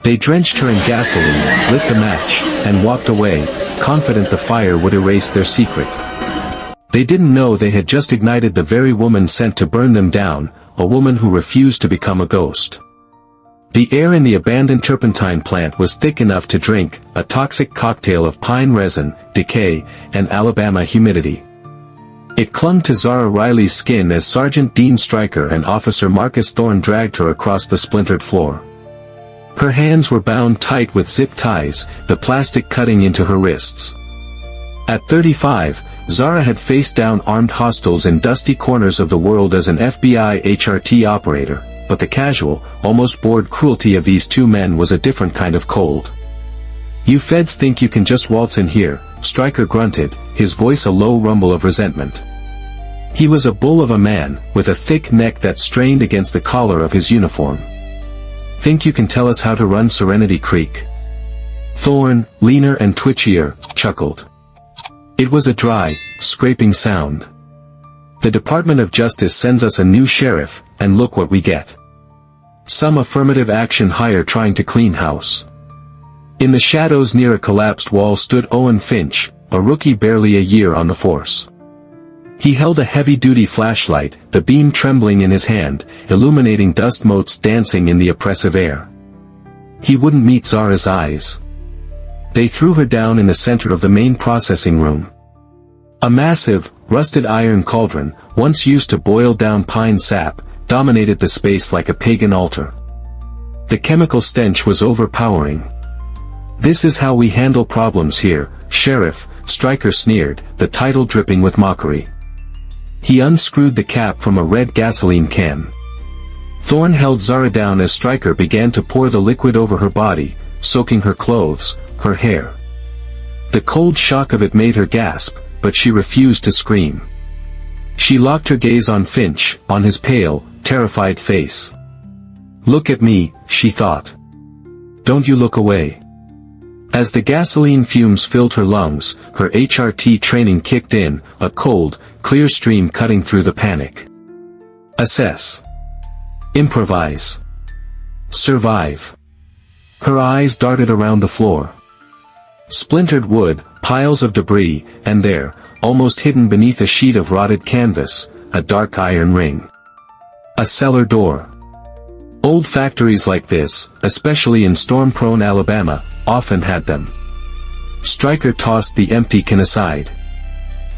They drenched her in gasoline, lit the match, and walked away, confident the fire would erase their secret. They didn't know they had just ignited the very woman sent to burn them down, a woman who refused to become a ghost. The air in the abandoned turpentine plant was thick enough to drink, a toxic cocktail of pine resin, decay, and Alabama humidity. It clung to Zara Riley's skin as Sergeant Dean Stryker and Officer Marcus Thorne dragged her across the splintered floor. Her hands were bound tight with zip ties, the plastic cutting into her wrists. At 35, Zara had faced down armed hostiles in dusty corners of the world as an FBI HRT operator, but the casual, almost bored cruelty of these two men was a different kind of cold. "You feds think you can just waltz in here," Stryker grunted, his voice a low rumble of resentment. He was a bull of a man, with a thick neck that strained against the collar of his uniform. "Think you can tell us how to run Serenity Creek?" Thorne, leaner and twitchier, chuckled. It was a dry, scraping sound. "The Department of Justice sends us a new sheriff, and look what we get. Some affirmative action hire trying to clean house." In the shadows near a collapsed wall stood Owen Finch, a rookie barely a year on the force. He held a heavy-duty flashlight, the beam trembling in his hand, illuminating dust motes dancing in the oppressive air. He wouldn't meet Zara's eyes. They threw her down in the center of the main processing room. A massive, rusted iron cauldron, once used to boil down pine sap, dominated the space like a pagan altar. The chemical stench was overpowering. "This is how we handle problems here, Sheriff," Stryker sneered, the title dripping with mockery. He unscrewed the cap from a red gasoline can. Thorne held Zara down as Stryker began to pour the liquid over her body, soaking her clothes, her hair. The cold shock of it made her gasp, but she refused to scream. She locked her gaze on Finch, on his pale, terrified face. "Look at me," she thought. "Don't you look away." As the gasoline fumes filled her lungs, her HRT training kicked in, a cold, clear stream cutting through the panic. Assess. Improvise. Survive. Her eyes darted around the floor. Splintered wood, piles of debris, and there, almost hidden beneath a sheet of rotted canvas, a dark iron ring. A cellar door. Old factories like this, especially in storm-prone Alabama, often had them. Stryker tossed the empty can aside.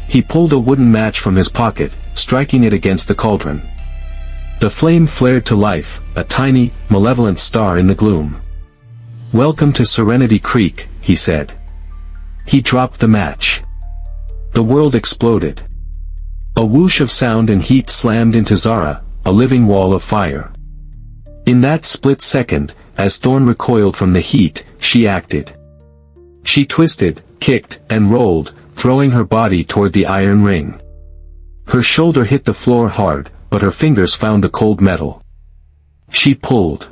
He pulled a wooden match from his pocket, striking it against the cauldron. The flame flared to life, a tiny, malevolent star in the gloom. "Welcome to Serenity Creek," he said. He dropped the match. The world exploded. A whoosh of sound and heat slammed into Zara, a living wall of fire. In that split second, as Thorne recoiled from the heat, she acted. She twisted, kicked, and rolled, throwing her body toward the iron ring. Her shoulder hit the floor hard, but her fingers found the cold metal. She pulled.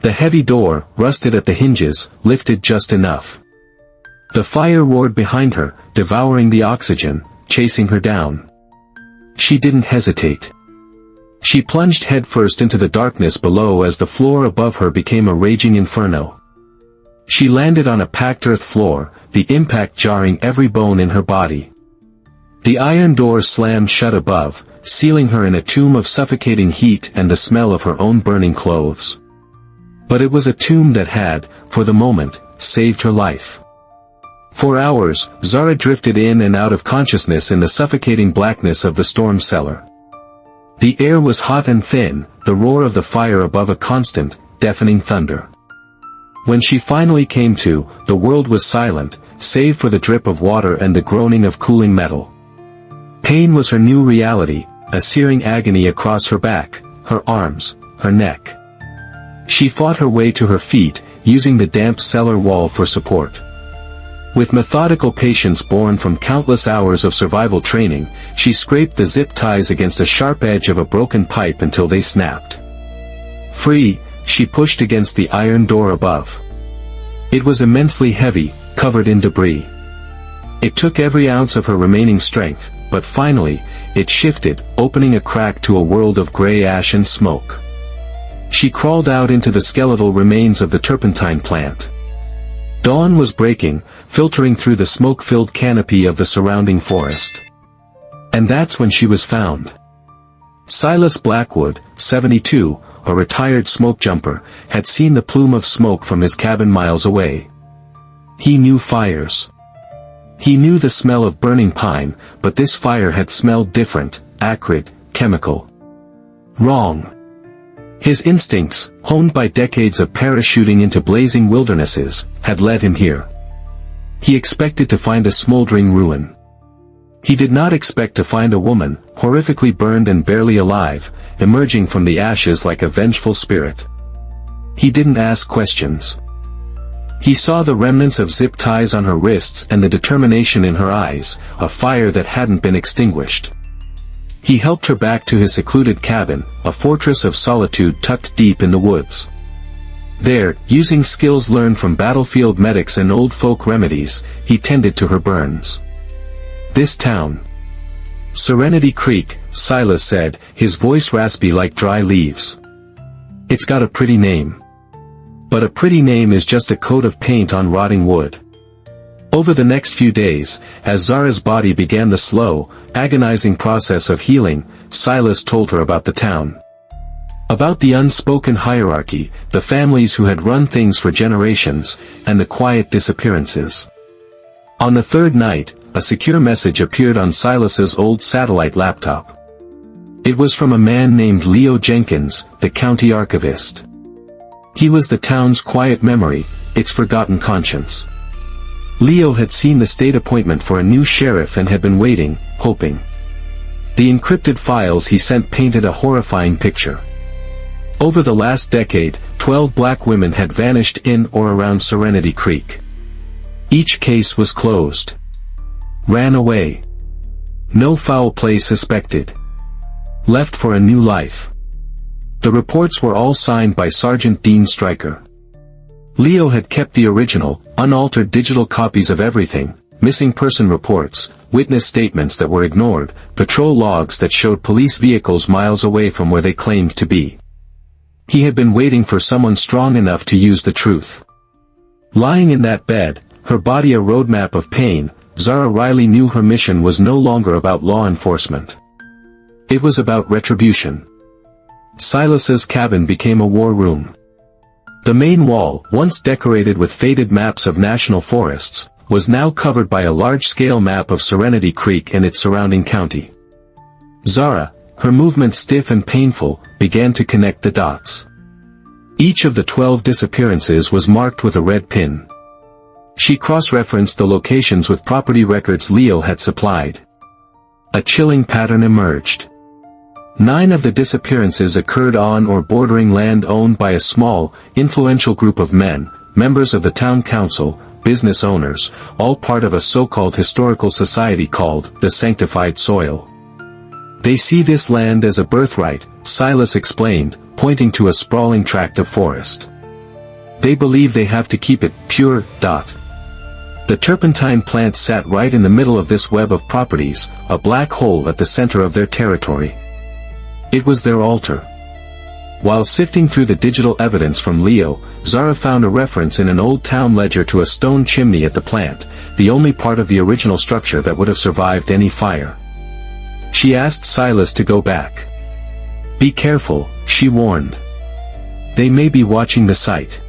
The heavy door, rusted at the hinges, lifted just enough. The fire roared behind her, devouring the oxygen, chasing her down. She didn't hesitate. She plunged headfirst into the darkness below as the floor above her became a raging inferno. She landed on a packed earth floor, the impact jarring every bone in her body. The iron door slammed shut above, sealing her in a tomb of suffocating heat and the smell of her own burning clothes. But it was a tomb that had, for the moment, saved her life. For hours, Zara drifted in and out of consciousness in the suffocating blackness of the storm cellar. The air was hot and thin, the roar of the fire above a constant, deafening thunder. When she finally came to, the world was silent, save for the drip of water and the groaning of cooling metal. Pain was her new reality, a searing agony across her back, her arms, her neck. She fought her way to her feet, using the damp cellar wall for support. With methodical patience born from countless hours of survival training, she scraped the zip ties against a sharp edge of a broken pipe until they snapped. Free, she pushed against the iron door above. It was immensely heavy, covered in debris. It took every ounce of her remaining strength, but finally, it shifted, opening a crack to a world of gray ash and smoke. She crawled out into the skeletal remains of the turpentine plant. Dawn was breaking, filtering through the smoke-filled canopy of the surrounding forest. And that's when she was found. Silas Blackwood, 72, a retired smoke jumper, had seen the plume of smoke from his cabin miles away. He knew fires. He knew the smell of burning pine, but this fire had smelled different, acrid, chemical. Wrong. His instincts, honed by decades of parachuting into blazing wildernesses, had led him here. He expected to find a smoldering ruin. He did not expect to find a woman, horrifically burned and barely alive, emerging from the ashes like a vengeful spirit. He didn't ask questions. He saw the remnants of zip ties on her wrists and the determination in her eyes, a fire that hadn't been extinguished. He helped her back to his secluded cabin, a fortress of solitude tucked deep in the woods. There, using skills learned from battlefield medics and old folk remedies, he tended to her burns. This town. Serenity Creek, Silas said, his voice raspy like dry leaves. It's got a pretty name. But a pretty name is just a coat of paint on rotting wood. Over the next few days, as Zara's body began the slow, agonizing process of healing, Silas told her about the town. About the unspoken hierarchy, the families who had run things for generations, and the quiet disappearances. On the third night, a secure message appeared on Silas's old satellite laptop. It was from a man named Leo Jenkins, the county archivist. He was the town's quiet memory, its forgotten conscience. Leo had seen the state appointment for a new sheriff and had been waiting, hoping. The encrypted files he sent painted a horrifying picture. Over the last decade, 12 black women had vanished in or around Serenity Creek. Each case was closed. Ran away. No foul play suspected. Left for a new life. The reports were all signed by Sergeant Dean Stryker. Leo had kept the original, unaltered digital copies of everything: missing person reports, witness statements that were ignored, patrol logs that showed police vehicles miles away from where they claimed to be. He had been waiting for someone strong enough to use the truth. Lying in that bed, her body a roadmap of pain, Zara Riley knew her mission was no longer about law enforcement. It was about retribution. Silas's cabin became a war room. The main wall, once decorated with faded maps of national forests, was now covered by a large-scale map of Serenity Creek and its surrounding county. Zara, her movements stiff and painful, began to connect the dots. Each of the 12 disappearances was marked with a red pin. She cross-referenced the locations with property records Leo had supplied. A chilling pattern emerged. 9 of the disappearances occurred on or bordering land owned by a small, influential group of men, members of the town council, business owners, all part of a so-called historical society called the Sanctified Soil. They see this land as a birthright, Silas explained, pointing to a sprawling tract of forest. They believe they have to keep it pure. The turpentine plant sat right in the middle of this web of properties, a black hole at the center of their territory. It was their altar. While sifting through the digital evidence from Leo, Zara found a reference in an old town ledger to a stone chimney at the plant, the only part of the original structure that would have survived any fire. She asked Silas to go back. Be careful, she warned. They may be watching the site.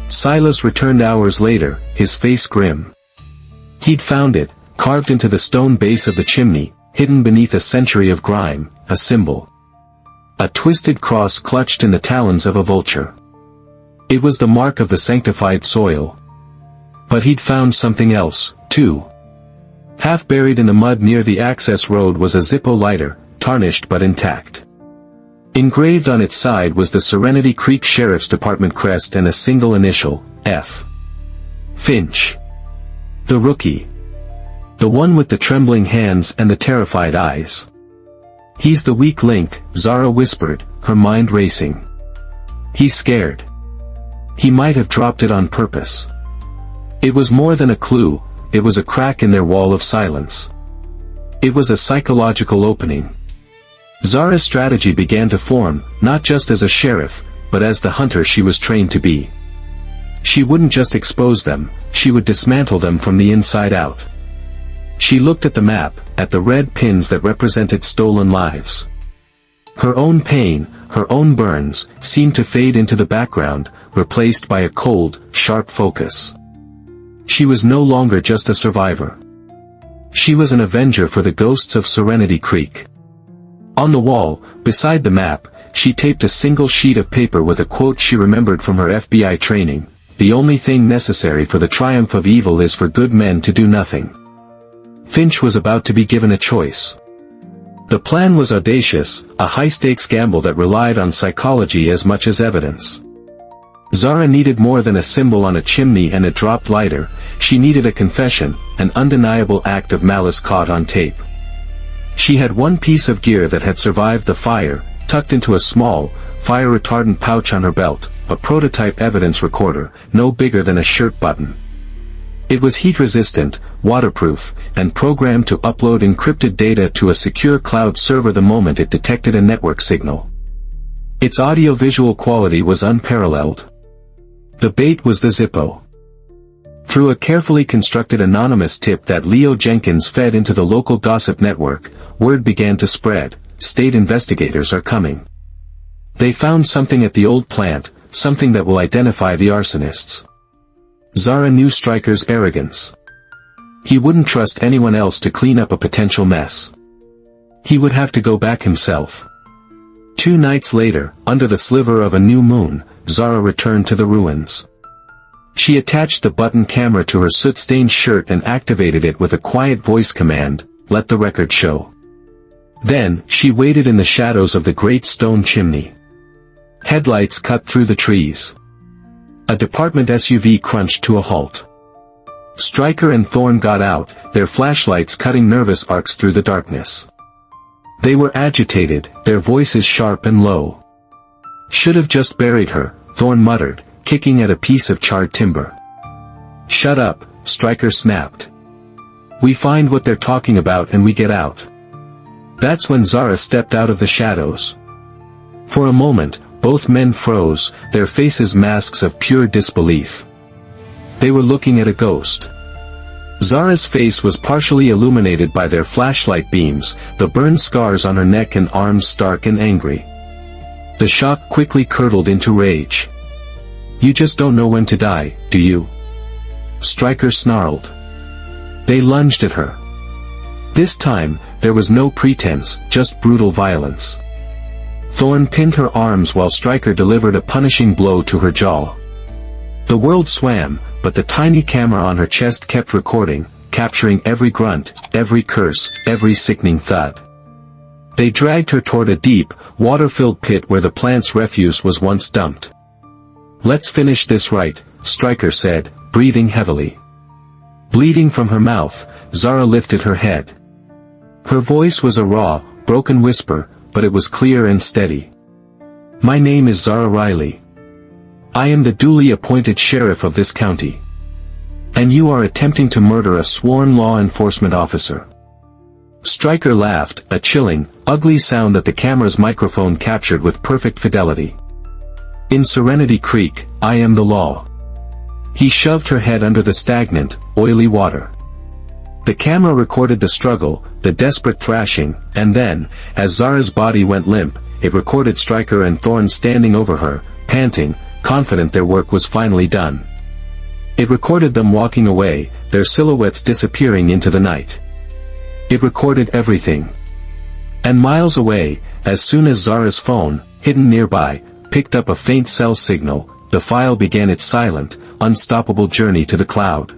Silas returned hours later, his face grim. He'd found it, carved into the stone base of the chimney, hidden beneath a century of grime, a symbol. A twisted cross clutched in the talons of a vulture. It was the mark of the sanctified soil. But he'd found something else, too. Half buried in the mud near the access road was a Zippo lighter, tarnished but intact. Engraved on its side was the Serenity Creek Sheriff's Department crest and a single initial, F. Finch. The rookie. The one with the trembling hands and the terrified eyes. He's the weak link, Zara whispered, her mind racing. He's scared. He might have dropped it on purpose. It was more than a clue, it was a crack in their wall of silence. It was a psychological opening. Zara's strategy began to form, not just as a sheriff, but as the hunter she was trained to be. She wouldn't just expose them, she would dismantle them from the inside out. She looked at the map, at the red pins that represented stolen lives. Her own pain, her own burns, seemed to fade into the background, replaced by a cold, sharp focus. She was no longer just a survivor. She was an avenger for the ghosts of Serenity Creek. On the wall, beside the map, she taped a single sheet of paper with a quote she remembered from her FBI training: "The only thing necessary for the triumph of evil is for good men to do nothing." Finch was about to be given a choice. The plan was audacious, a high-stakes gamble that relied on psychology as much as evidence. Zara needed more than a symbol on a chimney and a dropped lighter, she needed a confession, an undeniable act of malice caught on tape. She had one piece of gear that had survived the fire, tucked into a small, fire-retardant pouch on her belt, a prototype evidence recorder, no bigger than a shirt button. It was heat-resistant, waterproof, and programmed to upload encrypted data to a secure cloud server the moment it detected a network signal. Its audio-visual quality was unparalleled. The bait was the Zippo. Through a carefully constructed anonymous tip that Leo Jenkins fed into the local gossip network, word began to spread: state investigators are coming. They found something at the old plant, something that will identify the arsonists. Zara knew Stryker's arrogance. He wouldn't trust anyone else to clean up a potential mess. He would have to go back himself. 2 nights later, under the sliver of a new moon, Zara returned to the ruins. She attached the button camera to her soot-stained shirt and activated it with a quiet voice command: "Let the record show." Then, she waited in the shadows of the great stone chimney. Headlights cut through the trees. A department SUV crunched to a halt. Stryker and Thorne got out, their flashlights cutting nervous arcs through the darkness. They were agitated, their voices sharp and low. "Should have just buried her," Thorne muttered, kicking at a piece of charred timber. "Shut up," Stryker snapped. "We find what they're talking about and we get out." That's when Zara stepped out of the shadows. For a moment, both men froze, their faces masks of pure disbelief. They were looking at a ghost. Zara's face was partially illuminated by their flashlight beams, the burned scars on her neck and arms stark and angry. The shock quickly curdled into rage. "You just don't know when to die, do you?" Stryker snarled. They lunged at her. This time, there was no pretense, just brutal violence. Thorne pinned her arms while Stryker delivered a punishing blow to her jaw. The world swam, but the tiny camera on her chest kept recording, capturing every grunt, every curse, every sickening thud. They dragged her toward a deep, water-filled pit where the plant's refuse was once dumped. "Let's finish this right," Stryker said, breathing heavily. Bleeding from her mouth, Zara lifted her head. Her voice was a raw, broken whisper, but it was clear and steady. "My name is Zara Riley. I am the duly appointed sheriff of this county. And you are attempting to murder a sworn law enforcement officer." Stryker laughed, a chilling, ugly sound that the camera's microphone captured with perfect fidelity. "In Serenity Creek, I am the law." He shoved her head under the stagnant, oily water. The camera recorded the struggle, the desperate thrashing, and then, as Zara's body went limp, it recorded Stryker and Thorne standing over her, panting, confident their work was finally done. It recorded them walking away, their silhouettes disappearing into the night. It recorded everything. And miles away, as soon as Zara's phone, hidden nearby, picked up a faint cell signal, the file began its silent, unstoppable journey to the cloud.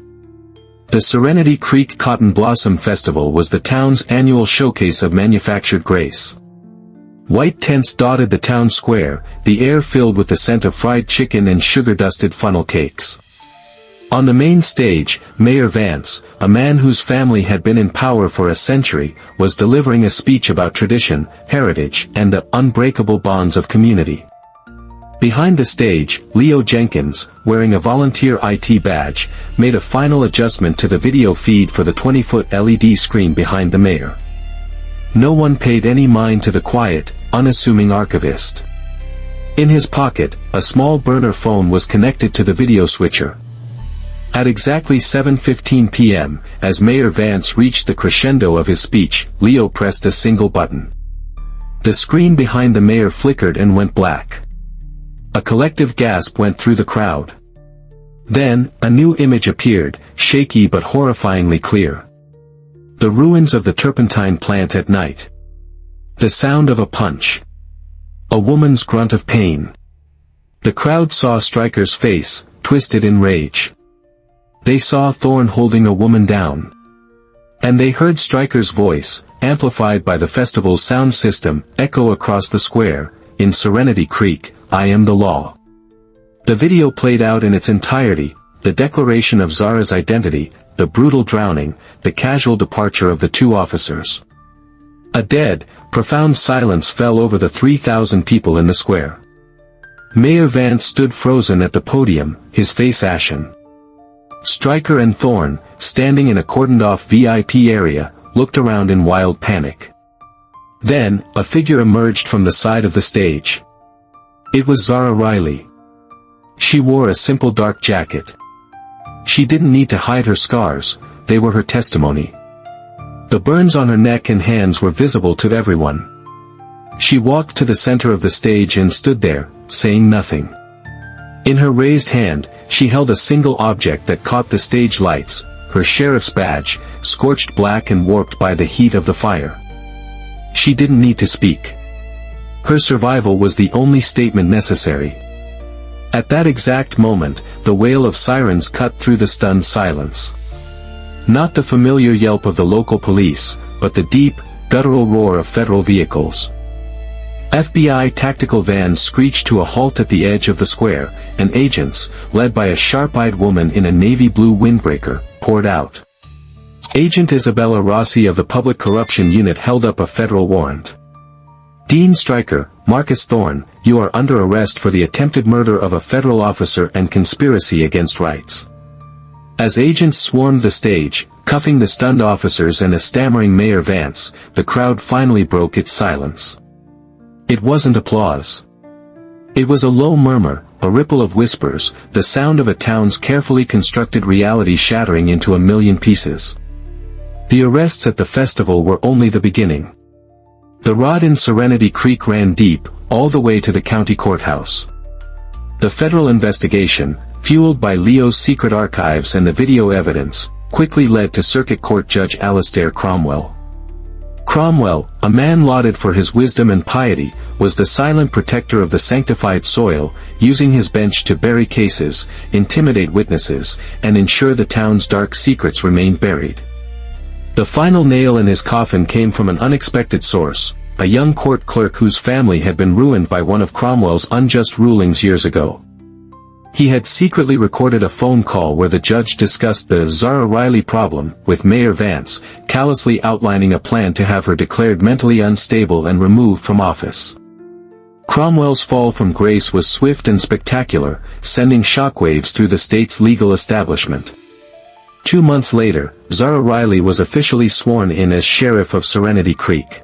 The Serenity Creek Cotton Blossom Festival was the town's annual showcase of manufactured grace. White tents dotted the town square, the air filled with the scent of fried chicken and sugar-dusted funnel cakes. On the main stage, Mayor Vance, a man whose family had been in power for a century, was delivering a speech about tradition, heritage, and the unbreakable bonds of community. Behind the stage, Leo Jenkins, wearing a volunteer IT badge, made a final adjustment to the video feed for the 20-foot LED screen behind the mayor. No one paid any mind to the quiet, unassuming archivist. In his pocket, a small burner phone was connected to the video switcher. At exactly 7:15 p.m., as Mayor Vance reached the crescendo of his speech, Leo pressed a single button. The screen behind the mayor flickered and went black. A collective gasp went through the crowd. Then, a new image appeared, shaky but horrifyingly clear. The ruins of the turpentine plant at night. The sound of a punch. A woman's grunt of pain. The crowd saw Stryker's face, twisted in rage. They saw Thorne holding a woman down. And they heard Stryker's voice, amplified by the festival's sound system, echo across the square, "In Serenity Creek, I am the law." The video played out in its entirety, the declaration of Zara's identity, the brutal drowning, the casual departure of the two officers. A dead, profound silence fell over the 3,000 people in the square. Mayor Vance stood frozen at the podium, his face ashen. Stryker and Thorne, standing in a cordoned-off VIP area, looked around in wild panic. Then, a figure emerged from the side of the stage. It was Zara Riley. She wore a simple dark jacket. She didn't need to hide her scars, they were her testimony. The burns on her neck and hands were visible to everyone. She walked to the center of the stage and stood there, saying nothing. In her raised hand, she held a single object that caught the stage lights, her sheriff's badge, scorched black and warped by the heat of the fire. She didn't need to speak. Her survival was the only statement necessary. At that exact moment, the wail of sirens cut through the stunned silence. Not the familiar yelp of the local police, but the deep, guttural roar of federal vehicles. FBI tactical vans screeched to a halt at the edge of the square, and agents, led by a sharp-eyed woman in a navy blue windbreaker, poured out. Agent Isabella Rossi of the Public Corruption Unit held up a federal warrant. "Dean Stryker, Marcus Thorne, you are under arrest for the attempted murder of a federal officer and conspiracy against rights." As agents swarmed the stage, cuffing the stunned officers and a stammering Mayor Vance, the crowd finally broke its silence. It wasn't applause. It was a low murmur, a ripple of whispers, the sound of a town's carefully constructed reality shattering into a million pieces. The arrests at the festival were only the beginning. The rot in Serenity Creek ran deep, all the way to the county courthouse. The federal investigation, fueled by Leo's secret archives and the video evidence, quickly led to Circuit Court Judge Alastair Cromwell. Cromwell, a man lauded for his wisdom and piety, was the silent protector of the sanctified soil, using his bench to bury cases, intimidate witnesses, and ensure the town's dark secrets remained buried. The final nail in his coffin came from an unexpected source, a young court clerk whose family had been ruined by one of Cromwell's unjust rulings years ago. He had secretly recorded a phone call where the judge discussed the Zara Riley problem with Mayor Vance, callously outlining a plan to have her declared mentally unstable and removed from office. Cromwell's fall from grace was swift and spectacular, sending shockwaves through the state's legal establishment. 2 months later, Zara Riley was officially sworn in as Sheriff of Serenity Creek.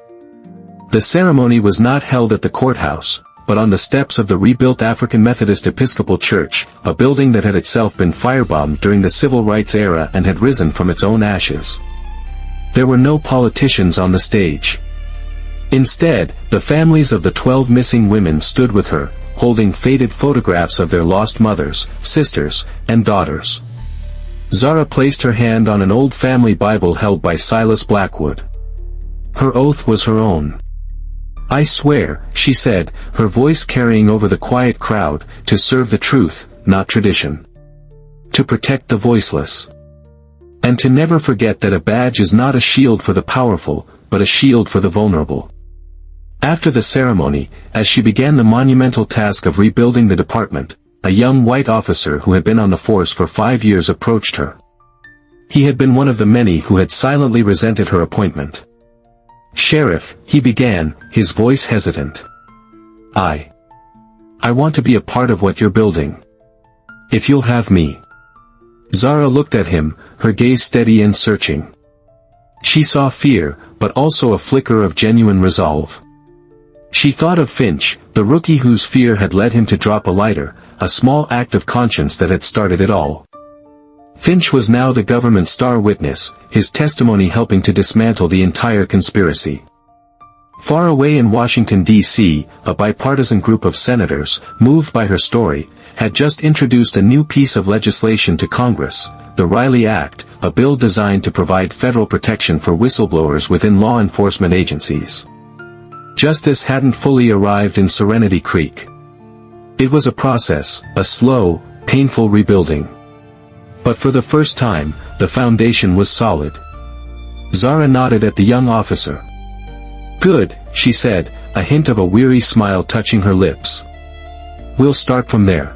The ceremony was not held at the courthouse, but on the steps of the rebuilt African Methodist Episcopal Church, a building that had itself been firebombed during the Civil Rights era and had risen from its own ashes. There were no politicians on the stage. Instead, the families of the 12 missing women stood with her, holding faded photographs of their lost mothers, sisters, and daughters. Zara placed her hand on an old family Bible held by Silas Blackwood. Her oath was her own. "I swear," she said, her voice carrying over the quiet crowd, "to serve the truth, not tradition. To protect the voiceless. And to never forget that a badge is not a shield for the powerful, but a shield for the vulnerable." After the ceremony, as she began the monumental task of rebuilding the department, a young white officer who had been on the force for 5 years approached her. He had been one of the many who had silently resented her appointment. "Sheriff," he began, his voice hesitant. I want to be a part of what you're building. If you'll have me." Zara looked at him, her gaze steady and searching. She saw fear, but also a flicker of genuine resolve. She thought of Finch, The rookie whose fear had led him to drop a lighter, a small act of conscience that had started it all. Finch was now the government's star witness, his testimony helping to dismantle the entire conspiracy. Far away in Washington, D.C., a bipartisan group of senators, moved by her story, had just introduced a new piece of legislation to Congress, the Riley Act, a bill designed to provide federal protection for whistleblowers within law enforcement agencies. Justice hadn't fully arrived in Serenity Creek. It was a process, a slow, painful rebuilding. But for the first time, the foundation was solid. Zara nodded at the young officer. "Good," she said, a hint of a weary smile touching her lips. "We'll start from there."